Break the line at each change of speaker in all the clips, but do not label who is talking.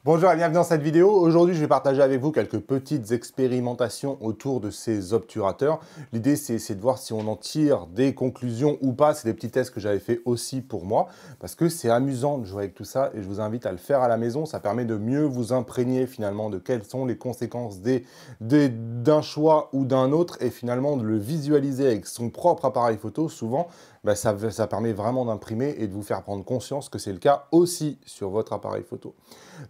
Bonjour et bienvenue dans cette vidéo. Aujourd'hui, je vais partager avec vous quelques petites expérimentations autour de ces obturateurs. L'idée, c'est de voir si on en tire des conclusions ou pas. C'est des petits tests que j'avais fait aussi pour moi parce que c'est amusant de jouer avec tout ça et je vous invite à le faire à la maison. Ça permet de mieux vous imprégner finalement de quelles sont les conséquences d'un choix ou d'un autre et finalement de le visualiser avec son propre appareil photo. Souvent, ça permet vraiment d'imprimer et de vous faire prendre conscience que c'est le cas aussi sur votre appareil photo.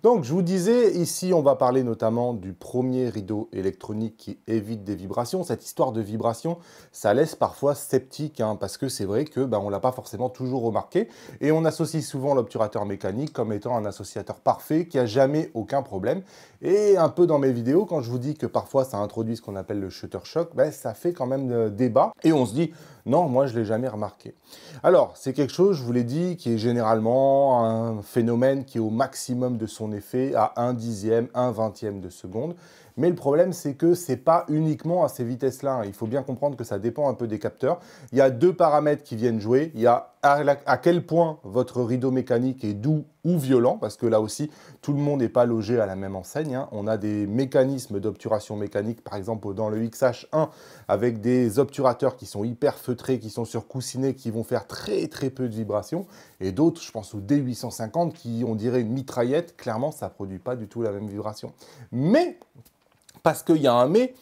Donc, je vous disais, ici, on va parler notamment du premier rideau électronique qui évite des vibrations. Cette histoire de vibration, ça laisse parfois sceptique, parce que c'est vrai que on ne l'a pas forcément toujours remarqué. Et on associe souvent l'obturateur mécanique comme étant un associateur parfait qui n'a jamais aucun problème. Et un peu dans mes vidéos, quand je vous dis que parfois ça introduit ce qu'on appelle le shutter shock, ça fait quand même débat. Et on se dit, non, moi je ne l'ai jamais remarqué. Alors, c'est quelque chose, je vous l'ai dit, qui est généralement un phénomène qui est au maximum de son effet à 1/10, 1/20 de seconde. Mais le problème, c'est que ce n'est pas uniquement à ces vitesses-là. Il faut bien comprendre que ça dépend un peu des capteurs. Il y a deux paramètres qui viennent jouer. Il y a à quel point votre rideau mécanique est doux ou violent, parce que là aussi, tout le monde n'est pas logé à la même enseigne. On a des mécanismes d'obturation mécanique, par exemple dans le XH1, avec des obturateurs qui sont hyper feutrés, qui sont surcoussinés, qui vont faire très très peu de vibrations, et d'autres, je pense au D850, qui on dirait une mitraillette. Clairement, ça ne produit pas du tout la même vibration. Mais, parce qu'il y a un mais,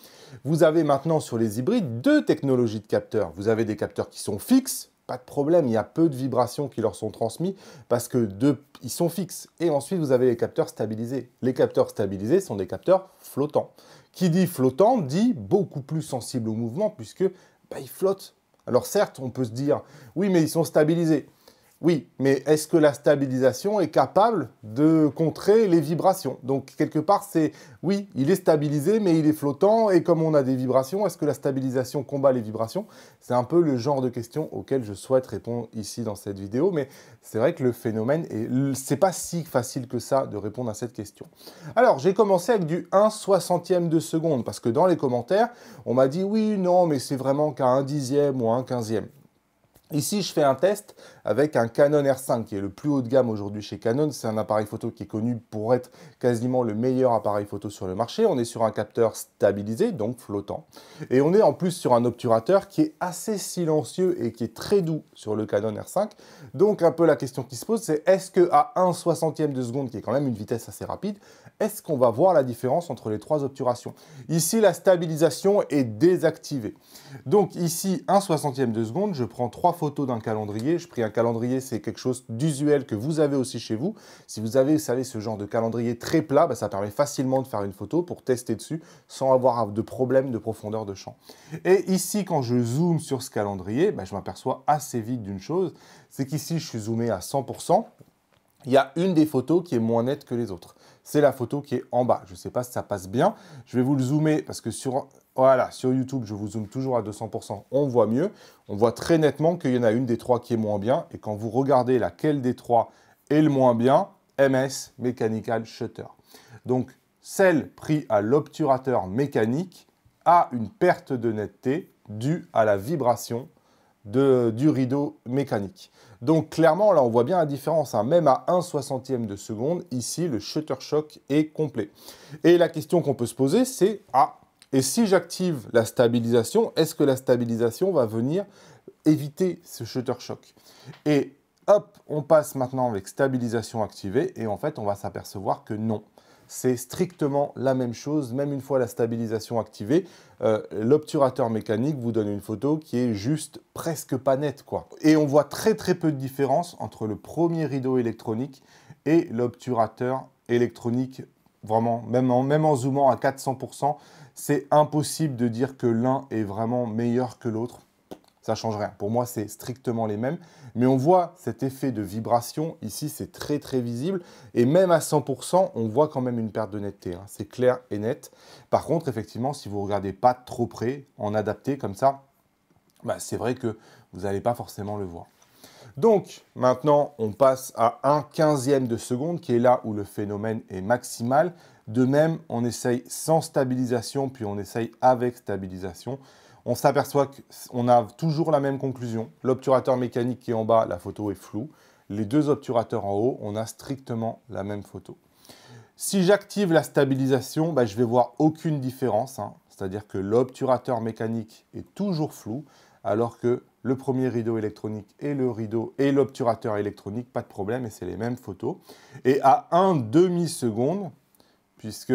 vous avez maintenant sur les hybrides deux technologies de capteurs. Vous avez des capteurs qui sont fixes, pas de problème, il y a peu de vibrations qui leur sont transmises parce que ils sont fixes. Et ensuite, vous avez les capteurs stabilisés. Les capteurs stabilisés sont des capteurs flottants. Qui dit flottant dit beaucoup plus sensible au mouvement puisque ils flottent. Alors certes, on peut se dire, oui, mais ils sont stabilisés. Oui, mais est-ce que la stabilisation est capable de contrer les vibrations? Donc, quelque part, oui, il est stabilisé, mais il est flottant. Et comme on a des vibrations, est-ce que la stabilisation combat les vibrations? C'est un peu le genre de questions auxquelles je souhaite répondre ici dans cette vidéo. Mais c'est vrai que le phénomène, c'est pas si facile que ça de répondre à cette question. Alors, j'ai commencé avec du 1/60 de seconde, parce que dans les commentaires, on m'a dit, oui, non, mais c'est vraiment qu'à 1/10 ou 1/15. Ici, je fais un test avec un Canon R5 qui est le plus haut de gamme aujourd'hui chez Canon. C'est un appareil photo qui est connu pour être quasiment le meilleur appareil photo sur le marché. On est sur un capteur stabilisé, donc flottant. Et on est en plus sur un obturateur qui est assez silencieux et qui est très doux sur le Canon R5. Donc un peu la question qui se pose, c'est est-ce qu'à 1/60 de seconde, qui est quand même une vitesse assez rapide, est-ce qu'on va voir la différence entre les trois obturations? Ici, la stabilisation est désactivée. Donc ici, 1/60 de seconde, je prends 3 photos d'un calendrier. Je pris un calendrier, c'est quelque chose d'usuel que vous avez aussi chez vous. Si vous avez, vous savez, ce genre de calendrier très plat, ça permet facilement de faire une photo pour tester dessus sans avoir de problème de profondeur de champ. Et ici, quand je zoome sur ce calendrier, je m'aperçois assez vite d'une chose, c'est qu'ici, je suis zoomé à 100%. Il y a une des photos qui est moins nette que les autres. C'est la photo qui est en bas. Je ne sais pas si ça passe bien. Je vais vous le zoomer parce que sur YouTube, je vous zoome toujours à 200%. On voit mieux. On voit très nettement qu'il y en a une des trois qui est moins bien. Et quand vous regardez laquelle des trois est le moins bien, MS, Mechanical Shutter. Donc, celle prise à l'obturateur mécanique a une perte de netteté due à la vibration du rideau mécanique. Donc clairement, là, on voit bien la différence. Même à 1/60 de seconde, ici, le shutter shock est complet. Et la question qu'on peut se poser, c'est et si j'active la stabilisation, est-ce que la stabilisation va venir éviter ce shutter shock? Et hop, on passe maintenant avec stabilisation activée et en fait, on va s'apercevoir que non. C'est strictement la même chose, même une fois la stabilisation activée, l'obturateur mécanique vous donne une photo qui est juste presque pas nette, quoi. Et on voit très très peu de différence entre le premier rideau électronique et l'obturateur électronique, vraiment, même en zoomant à 400%, c'est impossible de dire que l'un est vraiment meilleur que l'autre. Ça ne change rien. Pour moi, c'est strictement les mêmes. Mais on voit cet effet de vibration. Ici, c'est très, très visible. Et même à 100%, on voit quand même une perte de netteté. C'est clair et net. Par contre, effectivement, si vous ne regardez pas trop près, en adapté comme ça, c'est vrai que vous n'allez pas forcément le voir. Donc, maintenant, on passe à 1/15 de seconde, qui est là où le phénomène est maximal. De même, on essaye sans stabilisation, puis on essaye avec stabilisation. On s'aperçoit qu'on a toujours la même conclusion. L'obturateur mécanique qui est en bas, la photo est floue. Les deux obturateurs en haut, on a strictement la même photo. Si j'active la stabilisation, je vais voir aucune différence, hein. C'est-à-dire que l'obturateur mécanique est toujours flou, alors que le premier rideau électronique et le rideau et l'obturateur électronique, pas de problème, et c'est les mêmes photos. Et à 1 demi-seconde, puisque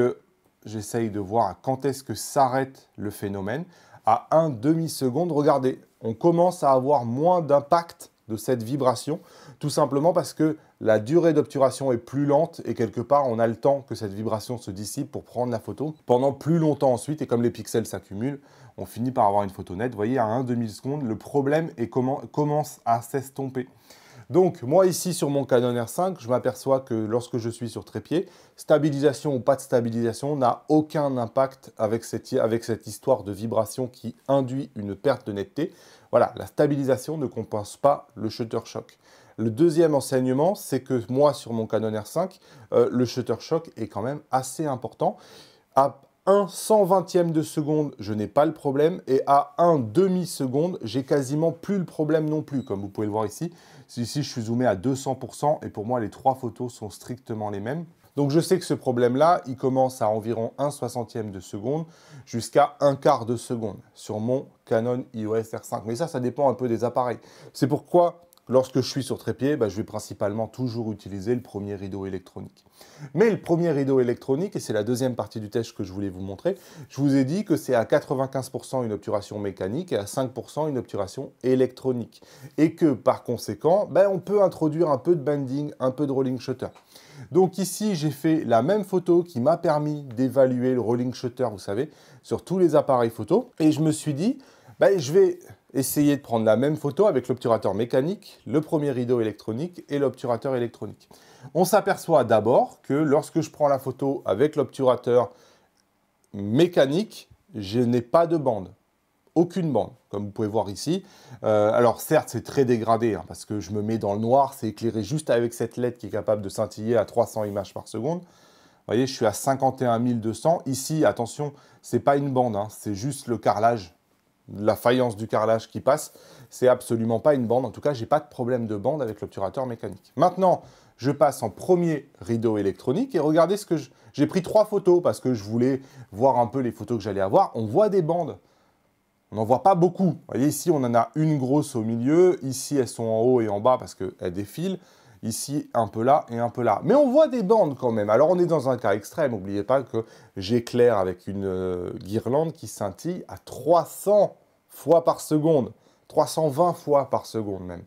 j'essaye de voir quand est-ce que s'arrête le phénomène, à 1 demi-seconde, regardez, on commence à avoir moins d'impact de cette vibration, tout simplement parce que la durée d'obturation est plus lente et quelque part, on a le temps que cette vibration se dissipe pour prendre la photo pendant plus longtemps ensuite. Et comme les pixels s'accumulent, on finit par avoir une photo nette. Vous voyez, à 1 demi-seconde, le problème commence à s'estomper. Donc, moi ici, sur mon Canon R5, je m'aperçois que lorsque je suis sur trépied, stabilisation ou pas de stabilisation n'a aucun impact avec cette histoire de vibration qui induit une perte de netteté. Voilà, la stabilisation ne compense pas le shutter shock. Le deuxième enseignement, c'est que moi, sur mon Canon R5, le shutter shock est quand même assez important. À 1 120e de seconde, je n'ai pas le problème. Et à 1 demi-seconde, j'ai quasiment plus le problème non plus, comme vous pouvez le voir ici. Ici, je suis zoomé à 200% et pour moi, les trois photos sont strictement les mêmes. Donc, je sais que ce problème-là, il commence à environ 1 60e de seconde jusqu'à 1/4 de seconde sur mon Canon EOS R5. Mais ça dépend un peu des appareils. C'est pourquoi, lorsque je suis sur trépied, je vais principalement toujours utiliser le premier rideau électronique. Mais le premier rideau électronique, et c'est la deuxième partie du test que je voulais vous montrer, je vous ai dit que c'est à 95% une obturation mécanique et à 5% une obturation électronique. Et que par conséquent, on peut introduire un peu de bending, un peu de rolling shutter. Donc ici, j'ai fait la même photo qui m'a permis d'évaluer le rolling shutter, vous savez, sur tous les appareils photo. Et je me suis dit, je vais essayer de prendre la même photo avec l'obturateur mécanique, le premier rideau électronique et l'obturateur électronique. On s'aperçoit d'abord que lorsque je prends la photo avec l'obturateur mécanique, je n'ai pas de bande. Aucune bande, comme vous pouvez voir ici. Alors certes, c'est très dégradé, hein, parce que je me mets dans le noir, c'est éclairé juste avec cette LED qui est capable de scintiller à 300 images par seconde. Vous voyez, je suis à 51 200. Ici, attention, c'est pas une bande, hein, c'est juste le carrelage, la faïence du carrelage qui passe. C'est absolument pas une bande. En tout cas, j'ai pas de problème de bande avec l'obturateur mécanique. Maintenant, je passe en premier rideau électronique et regardez ce que j'ai pris 3 photos parce que je voulais voir un peu les photos que j'allais avoir. On voit des bandes. On n'en voit pas beaucoup. Vous voyez, ici, on en a une grosse au milieu. Ici, elles sont en haut et en bas parce qu'elles défilent. Ici, un peu là et un peu là. Mais on voit des bandes quand même. Alors, on est dans un cas extrême. N'oubliez pas que j'éclaire avec une guirlande qui scintille à 300 fois par seconde. 320 fois par seconde même.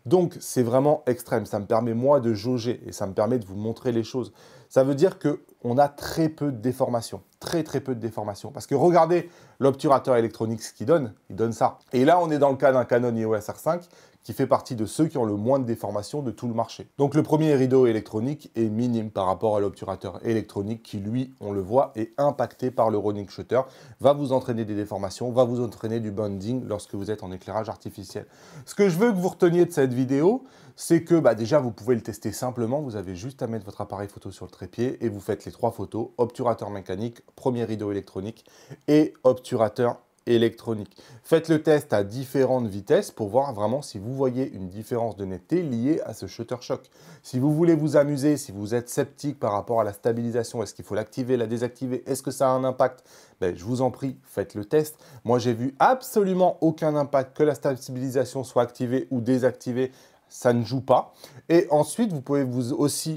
Donc, c'est vraiment extrême. Ça me permet, moi, de jauger et ça me permet de vous montrer les choses. Ça veut dire qu'on a très peu de déformation. Très peu de déformation. Parce que regardez l'obturateur électronique, ce qu'il donne. Il donne ça. Et là, on est dans le cas d'un Canon EOS R5 qui fait partie de ceux qui ont le moins de déformation de tout le marché. Donc le premier rideau électronique est minime par rapport à l'obturateur électronique qui, lui, on le voit, est impacté par le rolling shutter, va vous entraîner des déformations, va vous entraîner du bending lorsque vous êtes en éclairage artificiel. Ce que je veux que vous reteniez de cette vidéo, c'est que déjà, vous pouvez le tester simplement. Vous avez juste à mettre votre appareil photo sur le trépied et vous faites les 3 photos, obturateur mécanique, premier rideau électronique et obturateur électronique. Faites le test à différentes vitesses pour voir vraiment si vous voyez une différence de netteté liée à ce shutter shock. Si vous voulez vous amuser, si vous êtes sceptique par rapport à la stabilisation, est-ce qu'il faut l'activer, la désactiver, est-ce que ça a un impact? Je vous en prie, faites le test. Moi, j'ai vu absolument aucun impact, que la stabilisation soit activée ou désactivée. Ça ne joue pas. Et ensuite, vous pouvez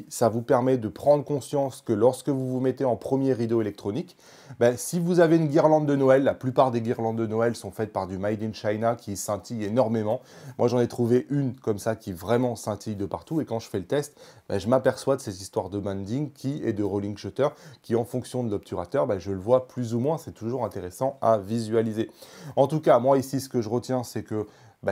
ça vous permet de prendre conscience que lorsque vous vous mettez en premier rideau électronique, si vous avez une guirlande de Noël, la plupart des guirlandes de Noël sont faites par du Made in China qui scintille énormément. Moi, j'en ai trouvé une comme ça qui vraiment scintille de partout. Et quand je fais le test, je m'aperçois de ces histoires de bending et de rolling shutter qui, en fonction de l'obturateur, je le vois plus ou moins. C'est toujours intéressant à visualiser. En tout cas, moi ici, ce que je retiens, c'est que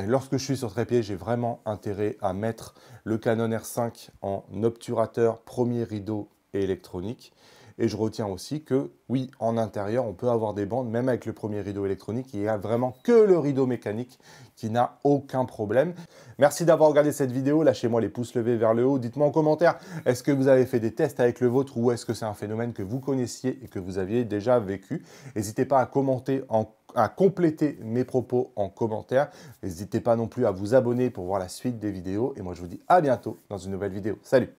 lorsque je suis sur trépied, j'ai vraiment intérêt à mettre le Canon R5 en obturateur, premier rideau et électronique. Et je retiens aussi que, oui, en intérieur, on peut avoir des bandes, même avec le premier rideau électronique. Il n'y a vraiment que le rideau mécanique qui n'a aucun problème. Merci d'avoir regardé cette vidéo. Lâchez-moi les pouces levés vers le haut. Dites-moi en commentaire, est-ce que vous avez fait des tests avec le vôtre ou est-ce que c'est un phénomène que vous connaissiez et que vous aviez déjà vécu? N'hésitez pas à commenter, à compléter mes propos en commentaire. N'hésitez pas non plus à vous abonner pour voir la suite des vidéos. Et moi, je vous dis à bientôt dans une nouvelle vidéo. Salut!